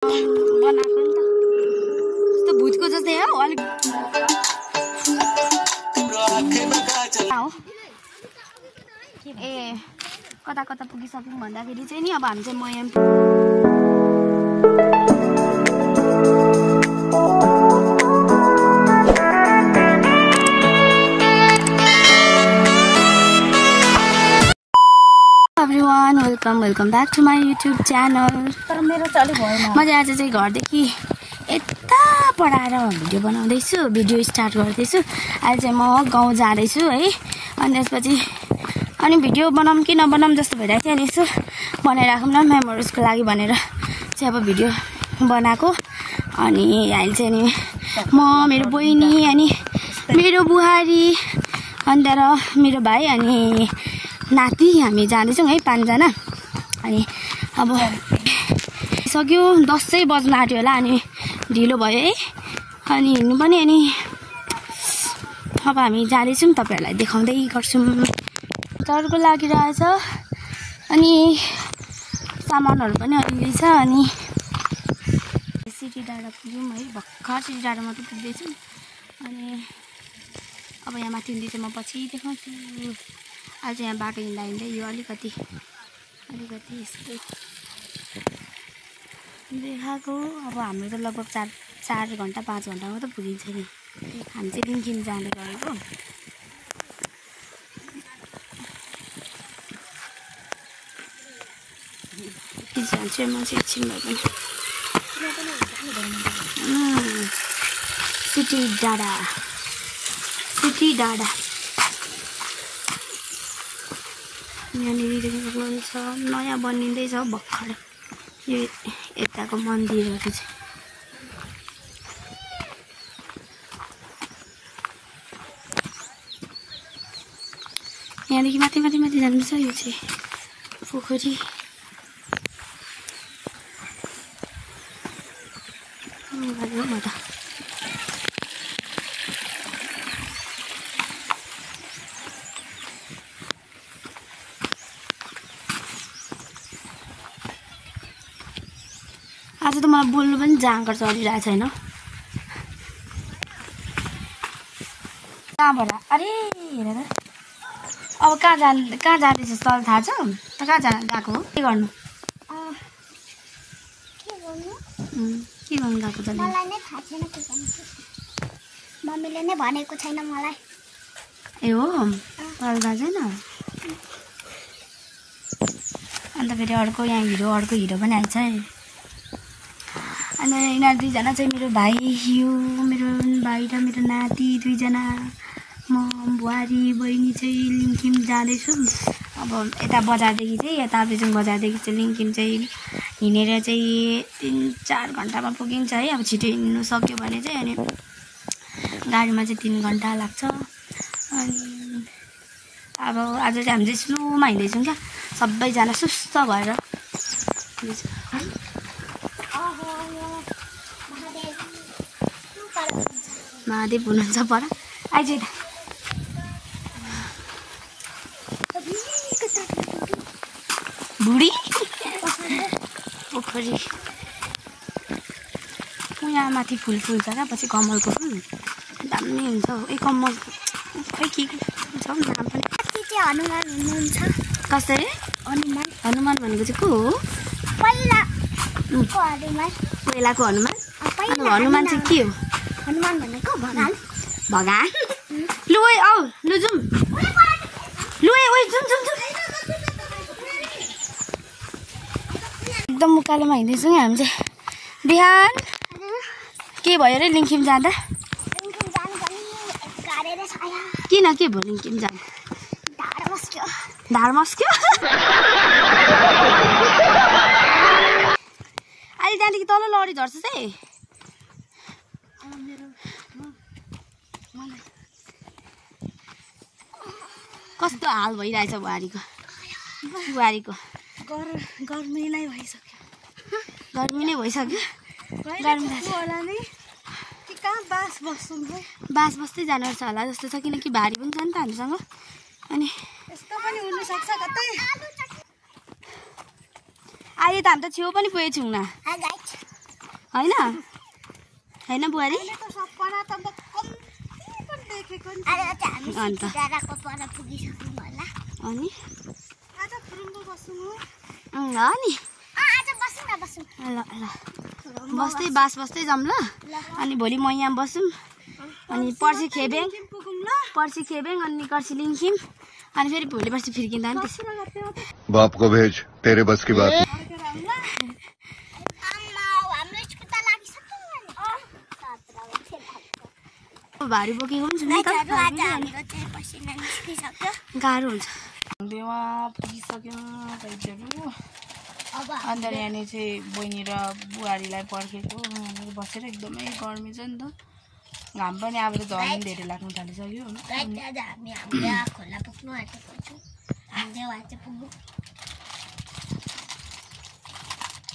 बनाएको नि त यस्तो भुतको जस्तै हो अलिक ए कता कता पुगिसक्यौँ भन्दाखेरि चाहिँ नि अब हामी चाहिँ मयाम everyone welcome back to my YouTube channel तर मेरो चलि भएन म चाहिँ आज चाहिँ घरदेखि यता पढाएर भिडियो बनाउँदैछु भिडियो स्टार्ट गर्दैछु अहिले चाहिँ म गाउँ जाँदैछु है अनि त्यसपछि अनि भिडियो बनाऊँ कि नबनाऊँ जस्तो भइरहेको थियो अनि यसो बनाइराखौँ न मेमोरिजको लागि भनेर चाहिँ अब भिडियो बनाएको अनि अहिले चाहिँ नि म मेरो बहिनी अनि मेरो बुहारी अनि त्यहाँबाट मेरो भाइ अनि नाति हामी जाँदैछौँ है 5 जना अनि अब सक्यो 10 चाहिँ बज्न आँट्यो होला अनि ढिलो भयो है अनि हिँड्नु पनि अनि अब हामी जाँदैछौँ तपाईहरुलाई देखाउँदै गर्छौँ चर्को लागिरहेछ अनि सामानहरु पनि अलि छ अनि सिटी डाँडा पुग्यौँ है भर्खर सिटी डाँडा मात्र पुग्दैछौँ अनि अब यहाँ माथि हिँड्दै चाहिँ म पछि देखाउँछु आज यहाँ बाटो हिँड्दा हिँड्दै यो अलिकति यस्तै देखाएको अब हाम्रो त लगभग 4 घण्टा 5 घण्टामा त पुगिन्छ नि हामी चाहिँ लिङ्किम जाँदै गएको जान्छु म चाहिँ एकछिन भए पनि सिटी डाँडा यहाँनिर छ नयाँ बनिँदैछ भर्खर यो यताको मन्दिरहरू चाहिँ यहाँदेखि माथि जानुपर्छ यो चाहिँ पोखरी म त आज त मलाई बोल्नु पनि जाँगर चलिरहेको छैन कहाँबाट अरे हेर त अब कहाँ जाँदैछस् तल थाहा छ त कहाँ गएको हो के गर्नु गएको त मलाई नै थाहा छैन के गर्नु मम्मीले नै भनेको छैन मलाई ए हो मलाई थाहा छैन अन्त फेरि अर्को हिरो पनि आइछ है अनि यिनीहरू 2 जना चाहिँ मेरो भाइ र मेरो नाति 2 जना म बुहारी बहिनी चाहिँ लिङ्किम जाँदैछु अब यता बजारदेखि चाहिँ यता बेजुङ बजारदेखि चाहिँ लिङ्किम चाहिँ हिँडेर चाहिँ 3-4 घण्टामा पुगिन्छ है अब छिटो हिँड्नु सक्यो भने चाहिँ अनि गाडीमा चाहिँ 3 घण्टा लाग्छ अनि अब आज चाहिँ हामी चाहिँ स्लोमा हिँड्दैछौँ क्या सबैजना सुस्त भएर महादेव हुनुहुन्छ पर आइज बुढी पोखरी यहाँ माथि फुल छ क्या पछि कमलको फुल दामी हुन्छ ए कमल खै के हुन्छ नाम पनि हनुमान हुनुहुन्छ कसरी हनुमान भनेको चाहिँ को हो पहिलाको हनुमान चाहिँ के हो हनुमान भनेको भगवान लु ओइ आऊ लु जाउँ लु ओइ जाउँ एकदम उकालोमा हिँड्दैछौँ हामी चाहिँ बिहान के भयो रे लिङ्किम जाँदा किन के भयो लिङ्किम जाँदा ढाड मस्क्यो अहिले त्यहाँदेखि तल लडी झर्छ चाहिँ कस्तो हाल भइरहेछ बुहारीको गर्मी नै भइसक्यो बास बस्दै जानुपर्छ होला जस्तो छ किनकि भारी पनि छ नि त हामीसँग अनि यस्तो पनि हुन सक्छ कतै अहिले त हामी त छेउ पनि पुगेछौँ न हैन हैन बुहारी अन्त अनि ल ल बस्दै जाऊँ ल अनि भोलि म यहाँ बसौँ अनि पर्सि खेबेङ अनि निकर्सी लिङ्खिम अनि फेरि भोलि पर्सि फिर्किँदा नि बाप को भेज तेरे बस की बात भारी बोकेको पनि छु नि त गाह्रो हुन्छ देवा पुगिसक्यौँ साइडहरू अन्त यहाँनिर चाहिँ बहिनी र बुहारीलाई पर्खेको यहाँनिर बसेर एकदमै गर्मी छ नि त घाम पनि अब त झन् धेरै लाग्नु थालिसक्यो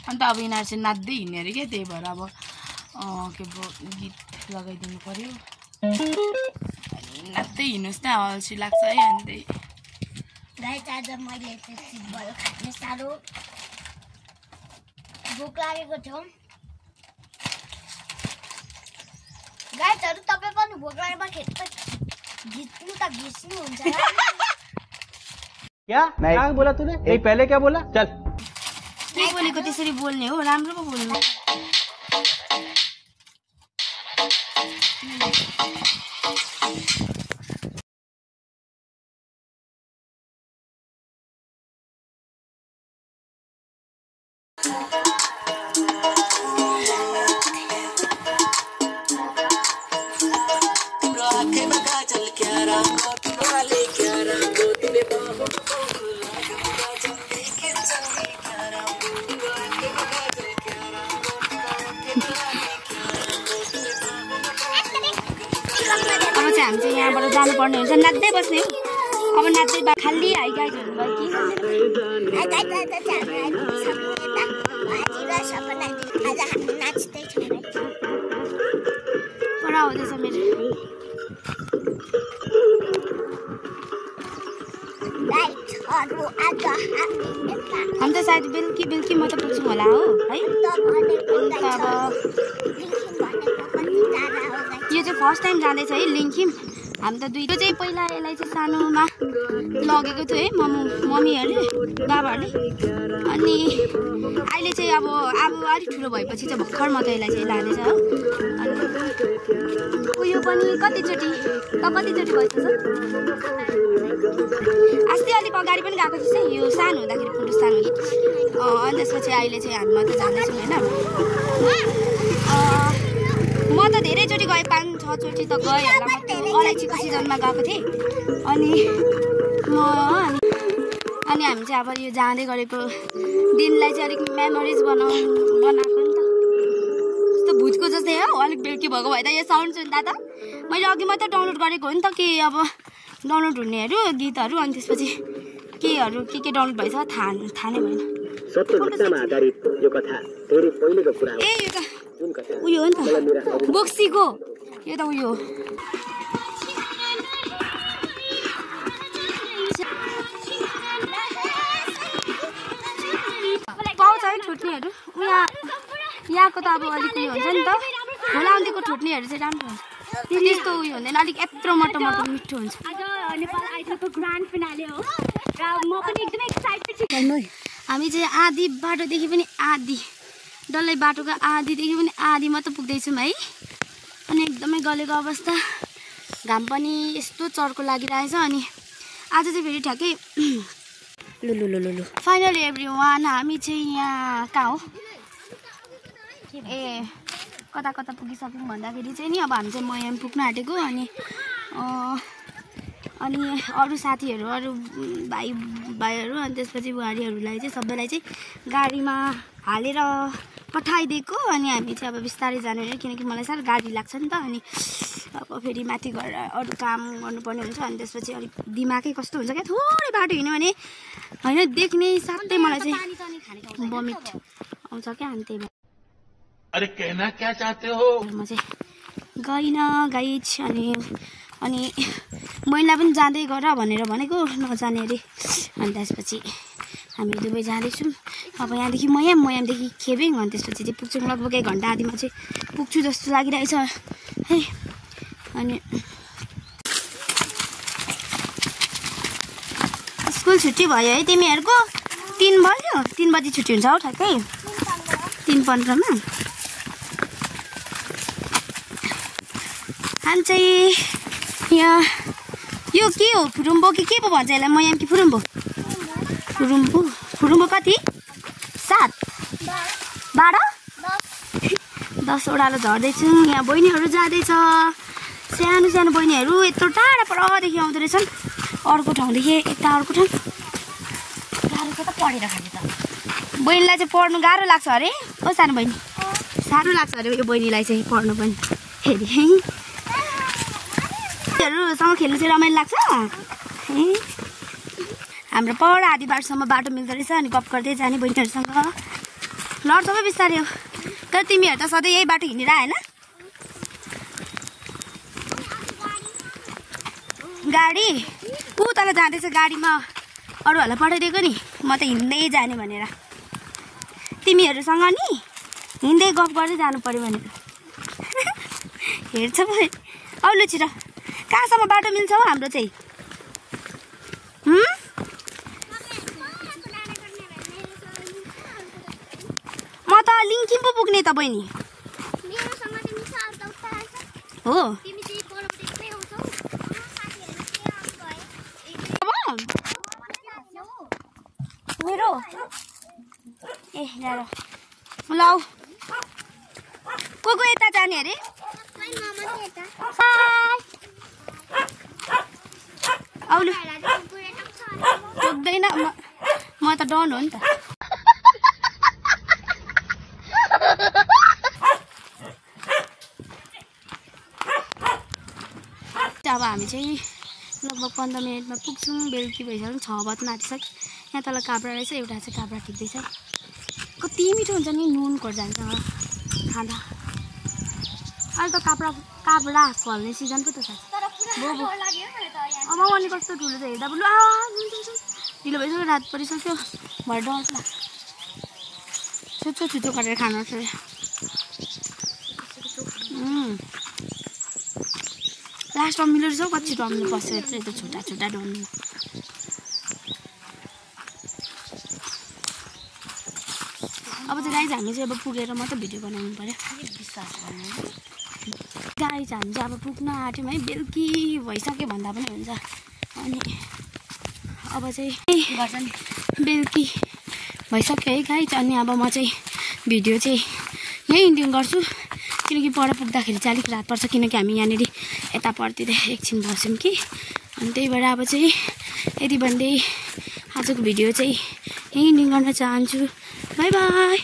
अन्त अब यिनीहरू चाहिँ नाच्दै हिँड्ने अरे क्या त्यही भएर अब के पो गीत लगाइदिनु पर्यो नाच्दै हिँड्नुहोस् न अल्छी लाग्छ है अन्त आज मैले फुटबल खाने साह्रो भोक लागेको थियो गाइजहरु तपाई पनि भोक लागेमा घिच्नु त घिच्नु हुन्छ क्या कहाँ बोला तूने एक पहले क्या बोला चल के बोलेको त्यसरी बोल्ने हो राम्रो पो बोल्नु हामी चाहिँ यहाँबाट जानुपर्ने हुन्छ नाच्दै बस्ने हो अब नाच्दै खाली हाई गाइजहरु भयो पढा हुँदैछ मेरो हामी त सायद बेलुकी म त पुग्छु होला हो है यो चाहिँ फर्स्ट टाइम जाँदैछ है लिङ्खिम हामी त दुईटा चाहिँ पहिला यसलाई चाहिँ सानोमा लगेको थियो है मम्मीहरूले बाबाहरूले अनि अहिले चाहिँ अब अलिक ठुलो भएपछि चाहिँ भर्खर म त यसलाई चाहिँ लाँदैछ हो अनि उयो पनि कतिचोटि गइसक्छ अस्ति अलिक अगाडि पनि गएको थिएँ यो सानो हुँदाखेरि पुरुष सानो अनि त्यसपछि अहिले चाहिँ हामी मात्र जाँदैछौँ होइन म त धेरैचोटि गएँ 5-6 चोटि त गएँ होला म अलैँचीको सिजनमा गएको थिएँ अनि हामी चाहिँ अब यो जाँदै गरेको दिनलाई चाहिँ अलिक मेमोरिज बनाएको नि त यस्तो भुतको जस्तै हो अलिक बेलुकी भएको भए त यो साउन्ड सुन्दा त मैले अघि मात्रै डाउनलोड गरेको हो नि त के अब डाउनलोड हुनेहरू गीतहरू अनि त्यसपछि के डाउनलोड भएछ थाहा नै भएन सत्य घटनामा आधारित यो कथा धेरै पहिलेको कुरा हो ए यो त उयो हो नि त बोक्सीको यो त उयो पाउँछ है ठुट्नेहरू यहाँको त अब अलिक उयो हुन्छ नि त खोलाउँदीको ठुट्नेहरू चाहिँ राम्रो हुन्छ त्यस्तो उयो हुँदैन अलिक यत्रो मोटो मिठो हुन्छ हामी चाहिँ आधी बाटोदेखि पनि डल्लै बाटोको आधीदेखि पनि आधी मात्र पुग्दैछौँ है अनि एकदमै गलेको अवस्था घाम पनि यस्तो चर्को लागिरहेछ अनि आज चाहिँ फेरि ठ्याक्कै लु फाइनली एभ्रीवान हामी चाहिँ यहाँ कहाँ हो ए कता पुगिसक्यौँ भन्दाखेरि चाहिँ नि अब हामी चाहिँ मयाम पुग्न आँटेको अनि अरू साथीहरू अरू भाइहरू अनि त्यसपछि बुहारीहरूलाई चाहिँ सबैलाई चाहिँ गाडीमा हालेर पठाइदिएको अनि हामी चाहिँ अब बिस्तारै जाने हो किनकि मलाई साह्रो गाडी लाग्छ नि त अनि अब फेरि माथि गएर अरू काम गर्नुपर्ने हुन्छ अनि त्यसपछि अलिक दिमागै कस्तो हुन्छ क्या थोरै बाटो हिँड्यो भने होइन देख्ने साथै मलाई चाहिँ बमिट आउँछ क्या अनि त्यही भएर अरे कहना क्या चाहते हो म चाहिँ गइनँ गाइज अनि महिला पनि जाँदै गर भनेर भनेको नजाने अरे अनि त्यसपछि हामी दुबई जाँदैछौँ अब यहाँदेखि मयामदेखि खेबेङ अनि त्यसपछि चाहिँ पुग्छौँ लगभग 1 घन्टा आदिमा चाहिँ पुग्छु जस्तो लागिरहेछ है। अनि स्कुल छुट्टी भयो है तिमीहरूको 3 बज्यो 3 बजी छुट्टी हुन्छ हौ ठ्याक्कै 3:15 मा। हामी चाहिँ यहाँ यो के हो फुरुम्बो कि के पो भन्छ यसलाई मयाम कि फुरुम्बो फुरुम्बो कति 7 12 10 ओह्रालो झर्दैछौँ। यहाँ बहिनीहरू जाँदैछ सानो सानो बहिनीहरू यत्रो टाढा परदेखि आउँदो रहेछन् अर्को ठाउँदेखि यता अर्को ठाउँ। गाह्रो छ त पढेर खाने त बहिनीलाई चाहिँ पढ्नु गाह्रो लाग्छ अरे ओ सानो बहिनी साह्रो लाग्छ अरे यो बहिनीलाई चाहिँ पढ्नु पनि हेरी सँग खेल्नु चाहिँ रमाइलो लाग्छ। हाम्रो पर आधी बाटोसम्म बाटो मिल्दो रहेछ अनि गफ गर्दै जाने बहिनीहरूसँग लड्छ पो बिस्तारै हो। तर तिमीहरू त सधैँ यही बाटो हिँडेर आएन गाडी ऊ तल जाँदैछ गाडीमा अरूहरूलाई पठाइदिएको नि म त हिँड्दै जाने भनेर तिमीहरूसँग नि हिँड्दै गफ गर्दै जानु पर्यो भनेर हेर्छ पो औ लुची र कहाँसम्म बाटो मिल्छ हौ हाम्रो चाहिँ म त लिङ्किम पो पुग्ने त बहिनी हो मेरो ए गाह्रो ल को यता जाने अरे औलु पुग्दैन म त डन हो नि त अब हामी चाहिँ लगभग 15 मिनटमा पुग्छौँ। बेलुकी भइसक्यो 6 बज्न आँटिसक्यो। यहाँ तल काब्रा रहेछ एउटा चाहिँ काब्रा टिप्दैछ कति मिठो हुन्छ नि नुन खोर्जान्छ खाँदा। अहिले त काब्रा फल्ने सिजन पो त छ अब अनि कस्तो ठुलो छ हेर्दा बोलु ढिलो भइसक्यो रात परिसक्यो भरे डर लाग्छ छुच्चो गरेर खानु पर्छ। लास्टमा मिलो रहेछ कति डम्नु पर्छ यत्रो छोटा डम्नु। अब चाहिँ गाइज हामी चाहिँ अब पुगेर मात्रै भिडियो बनाउनु पर्यो विश्वास गर्नु। गाइज हामी चाहिँ अब पुग्न आँट्यौँ है बेलुकी भइसक्यो भन्दा पनि हुन्छ। अनि अब चाहिँ गर्छ नि बेलुकी भइसक्यो है गाइज। अनि अब म चाहिँ भिडियो चाहिँ यहीँ इन्डिङ गर्छु किनकि पर पुग्दाखेरि चाहिँ अलिक रात पर्छ किनकि हामी यहाँनिर यतापट्टि एकछिन बस्यौँ कि अनि त्यही भएर अब चाहिँ यति भन्दै आजको भिडियो चाहिँ यहीँ इन्डिङ गर्न चाहन्छु। By by.